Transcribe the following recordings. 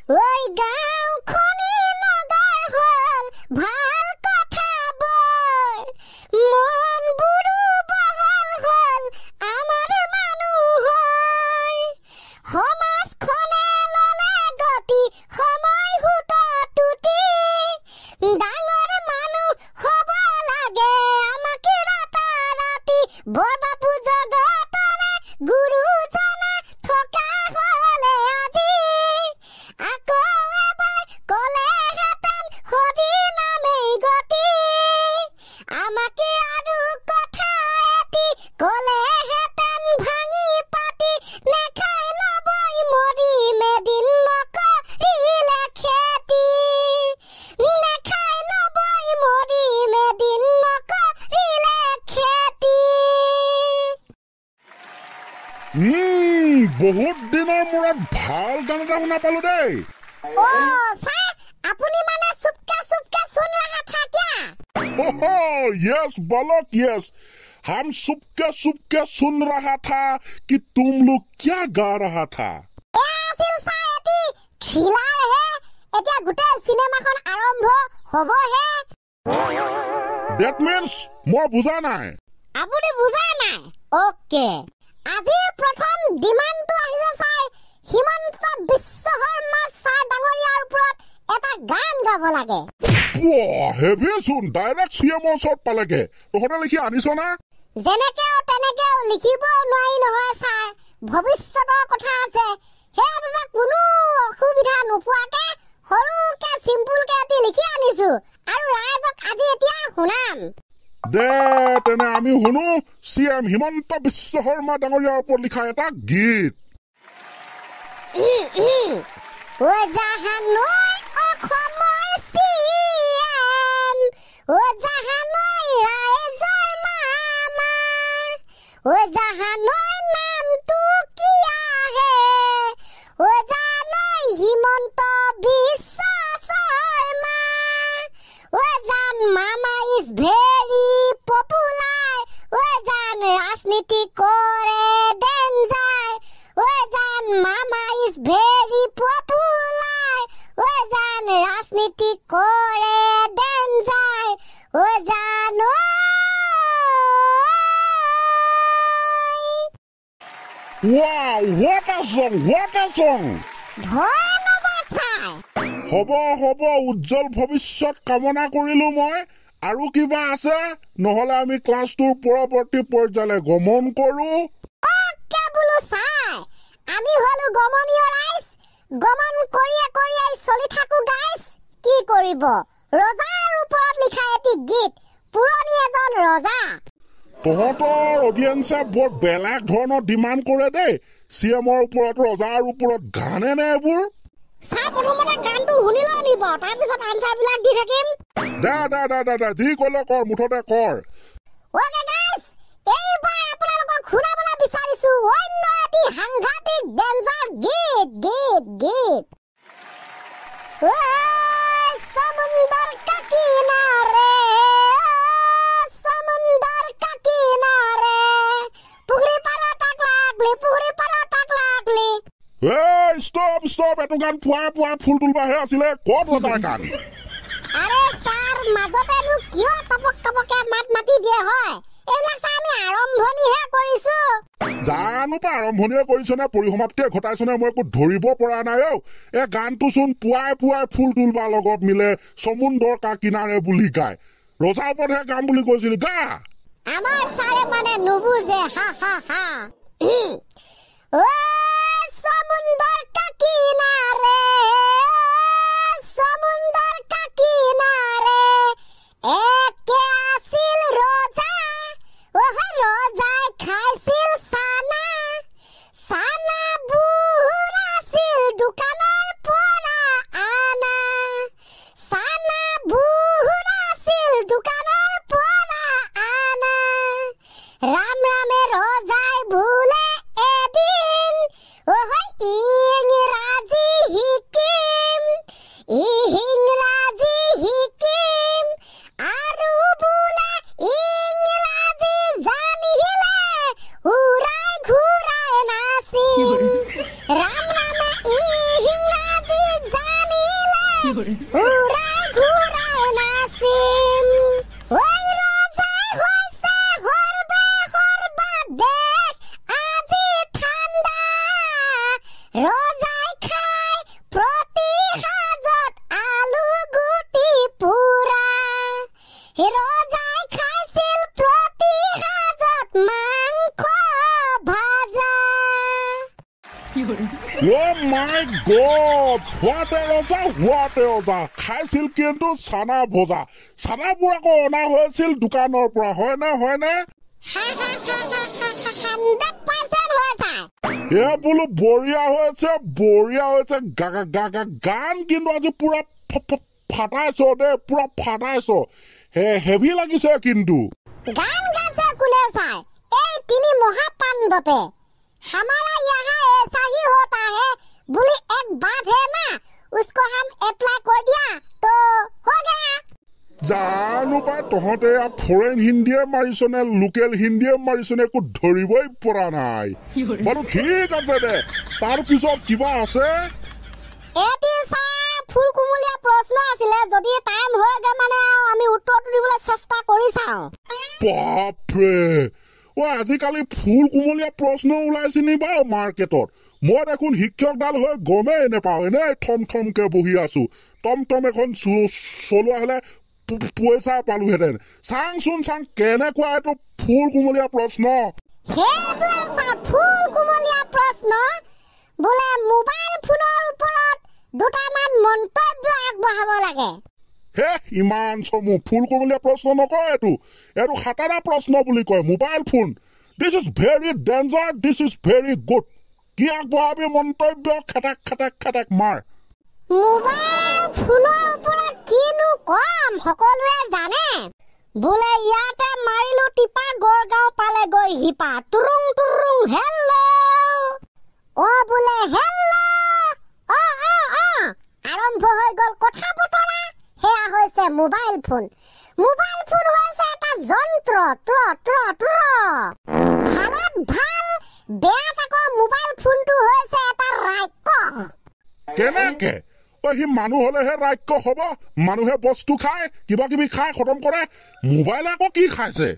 ওই গাঁওখনি নগৰ হ'ল ভাল কথাবোৰ মনবোৰো বহল হ'ল আমাৰ মানুহৰ সমাজখনে ল'লে গতি সময় হুততুতি ডাঙৰ মানুহ হ'ব লাগে আমাক ৰাতাৰাতি বৰবাপু জগতৰে গুৰুজনা থকা হ'লে আজি আকৌ এবাৰ ক'লেহেঁতেন হৰি নামেই গতি আমাকে আৰু কথা এটি ক'লেহেঁতেন ভাঙি পাতি নেখাই নবই মৰি মেদিন নকৰিলে খেতি নেখাই নবই মৰি মেদিন নকৰিলে খেতি বহুত দিনৰ মূৰত ভাল গান এটা শুনা পালো দেই ছাৰ আপুনি মানে চুপকে सुन रहा था क्या यस बालक यस हम चुपके चुपके सुन रहा था कि तुम लोग क्या गा रहा था থ্ৰিলাৰ হে এতিয়া গোটেই সিনেমাখন আৰম্ভ হ'ব হে that means মই বুজা নাই আপুনি বুজা নাই ওকে আজিৰ প্ৰথম ডিমাণ্ডটো আহিছে ছাৰ হিমন্ত বিশ্ব শৰ্মা ছাৰ ডাঙৰীয়াৰ ওপৰত এটা গান গাব লাগে হেভিচোন ডাইৰেক্ট চিএমৰ ওচৰত পালেগে তহঁতে লিখি আনিছ না যেনেকেও তেনেকেও লিখিব নোৱাৰি নহয় ছাৰ ভৱিষ্যতৰ কথা আছে সেইবাবে কোনো অসুবিধা নোপোৱাকে সৰুকে চিম্পুলকে এটি লিখি আনিছো আৰু ৰাইজক আজি এতিয়া শুনাম দে তেনে আমি শুনো চিএম হিমন্ত বিশ্ব শৰ্মা ডাঙৰীয়াৰ ওপৰত লিখা এটা গীত ও জাহানৈ অসমৰ চিএম ও জাহানৈ ৰাইজৰ মামা ও জাহানৈ নামটো কি আহে ও জানৈ হিমন্ত বিশ্ব শৰ্মা ও জান মামা ইজ ভেৰি পপুলাৰ ও জান ৰাজনীতি কৰে ডেঞ্জাৰ ও জান মামা ইজ ভেৰি পপুলাৰ ও জান ৰাজনীতি কৰে ডেঞ্জাৰ ও জান Wow, what a song, what a song! ধন্যবাদ ছাৰ হ'ব উজ্জ্বল ভৱিষ্যত কামনা কৰিলো মই আৰু কিবা আছে নহলে আমি ক্লাছটোৰ পৰৱৰ্তী পৰ্যায়লৈ গমন কৰো ওকে বোলো ছাৰ আমি হলো গমনীয় ৰাইজ গমন কৰিয়ে চলি থাকো গাইজ কি কৰিব ৰজাৰ ওপৰত লিখা এটি গীত পুৰণি এজন ৰজা তহঁতৰ অডিয়েন্সে বৰ বেলেগ ধৰণৰ ডিমাণ্ড কৰে দেই চিএমৰ ওপৰত ৰজাৰ ওপৰত গানে নে এইবোৰ ছাৰ প্ৰথমতে গানটো শুনি লৈ নিব তাৰপিছত আনচাৰবিলাক দি থাকিম দে যি ক'লে কৰ মুঠতে কৰ ওকে গাইজ এইবাৰ আপোনালোকক শুনাবলৈ বিচাৰিছো অন্য এটি সাংঘাতিক ডেঞ্জাৰ গীত সমুন্দৰ কা কিনাৰে পুখুৰী পাৰত তাক লাগলি ষ্টপ এইটো গান পুৱাই ফুল তুলবাহে আছিলে ক'ত ৰজাৰ গান আৰে ছাৰ মাজতেনো কিয় টপকে মাতি দিয়ে হয় এইবিলাক ছাৰ আমি আৰম্ভণিহে কৰিছো জানো পা আৰম্ভণিয়ে কৰিছ নে পৰিসমাপ্তিয়ে ঘটাইছ নে মই একো ধৰিব পৰা নাই এই গানটো চোন পুৱাই ফুল তুলবা লগত মিলে সমুন্দৰ কা কিনাৰে বুলি গায় ৰজাৰ ওপৰতহে গাম বুলি কৈছিলি গা আমাৰ ছাৰে মানে নুবুজে হা ও সমুন্দৰ কা কিনাৰে একে আছিল ৰজা ৰজাই খাইছিল চানা বুঢ় আছিল দোকানৰ পৰা আনা চানা বুঢ় আছিল দোকানৰ পৰা আনা ৰাম ৰামে ৰজাই বোলে এদিন ইংৰাজী শিকিম আৰু বোলে ইংৰাজী জানিলে উৰাই ঘূৰাই নাচিম ৰাম ৰামে ইংৰাজী উৰাই ঘূৰাই নাচিম ঐ ৰজাই হৈছে সৰ্বে সৰ্বাদেশ আজি ঠাণ্ডা ৰজাই খাই প্ৰতি সাজত আলু গুটি পুৰা ৰজাই খাইছিল প্ৰতি সাজত মাংস ভাজা Oh my God! What a Rosa! খাইছিল কিন্তু চানা ভজা চানাবোৰ আকৌ অনা হৈছিল দোকানৰ পৰা হয় নে এয়া বোলো বঢ়িয়া হৈছে গান কিন্তু আজি পুৰা ফাটাইছ দে পুৰা ফাটাইছ হেভি লাগিছে কিন্তু গান গাছে কোনে চাই এই তিনি মহাপাণ্ডৱে हमारा यहाँ ऐसा ही होता है बोली एक बात है ना उसको हम अप्लाई कर दिया तो हो गया জানো পাই তহঁতে ফৰেন হিন্দীয়ে মাৰিছনে লোকেল হিন্দীয়ে মাৰিছনে একো ধৰিবই পৰা নাই বাৰু ঠিক আছে দে তাৰ পিছত কিবা আছে এটি ছাৰ ফুল কুমলীয়া প্ৰশ্ন আছিলে যদি টাইম হৈ গৈ মানে আমি উত্তৰটো দিবলৈ চেষ্টা কৰি চাওঁ বাপৰে আজিকালি ফুল কুমলীয়া প্ৰশ্ন ওলাইছে নি বাৰু মাৰ্কেটত মই দেখোন শিক্ষকডাল হৈ গমেই নেপাওঁ এনেই থমকে বহি আছো টমটম এখন চলোৱা হলে পইচা পালোহেঁতেন চাং কেনেকুৱা এইটো ফুল কুমলীয়া প্ৰশ্ন ফুল কুমলীয়া প্ৰশ্ন বোলে মোবাইল ফোনৰ ওপৰত দুটামান মন্তব্য আগবঢ়াব লাগে ইমান চমু ফুল কুমলীয়া প্ৰশ্ন নকয় এইটো খাটাৰা প্ৰশ্ন বুলি কয় mobile phone this is very danger this is very good কি আগবঢ়াবি মন্তব্য খেটেক মাৰ মোবাইল ফোনৰ ওপৰত কিনো কম সকলোৱে জানে বোলে ইয়াতে মাৰিলো টিপা গড়গাঁও পালে গৈ হিপা তুৰুং হেল্ল বোলে হেল্ল আৰম্ভ হৈ গ'ল কথা বতৰা সেয়া হৈছে মোবাইল ফোন হৈছে এটা যন্ত্ৰ ভালত ভাল বেয়াত আকৌ মোবাইল ফোনটো হৈছে এটা ৰাক্ষস কেনেকে সি মানুহ হলেহে ৰাক্ষস হব মানুহে বস্তু খায় কিবা কিবি খাই খতম কৰে মোবাইল আকৌ কি খাইছে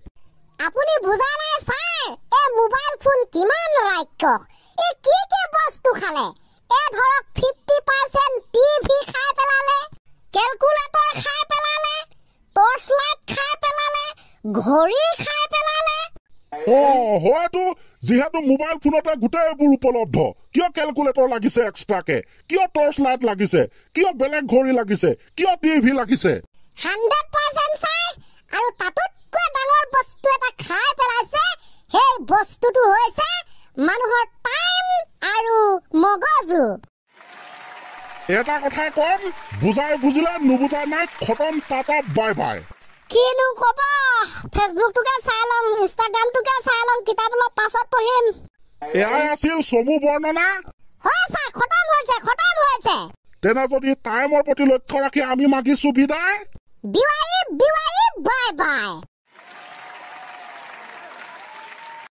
আপুনি বুজা নাই ছাৰ এই মোবাইল ফোন কিমান ৰাক্ষস এই কি বস্তু খালে এই ধৰক 50% টিভি খাই পেলালে কেলকুলেটৰ খাই পেলালে টৰ্চ লাইট খাই পেলালে ঘড়ী খাই পেলালে হয়তো যিহেতু মোবাইল ফোনতে গোটেইবোৰ উপলব্ধ কিয় কেলকুলেটৰ লাগিছে এক্সট্ৰাকে কিয় টৰ্চ লাইট লাগিছে কিয় বেলেগ ঘড়ী লাগিছে কিয় টিভি লাগিছে 100% ছাৰ আৰু তাতোতকৈ ডাঙৰ বস্তু এটা খাই পেলাইছে সেই বস্তুটো হৈছে মানুহৰ টাইম আৰু মগজু এটা কথাই কম বুজিলে নুবুজাই নাই খতম টাটা বাই বাই কিনো কব ফেচবুকটোকে চাই লম ইনষ্টাগ্ৰামটোকে চাই লম কিতাপ অলপ পাছত পঢ়িম এয়াই আছিল চমু বৰ্ণনা হয় ছাৰ খতম হৈছে তেনে যদি টাইমৰ প্ৰতি লক্ষ্য ৰাখি আমি মাগিছো বিদায় বিৱাই বাই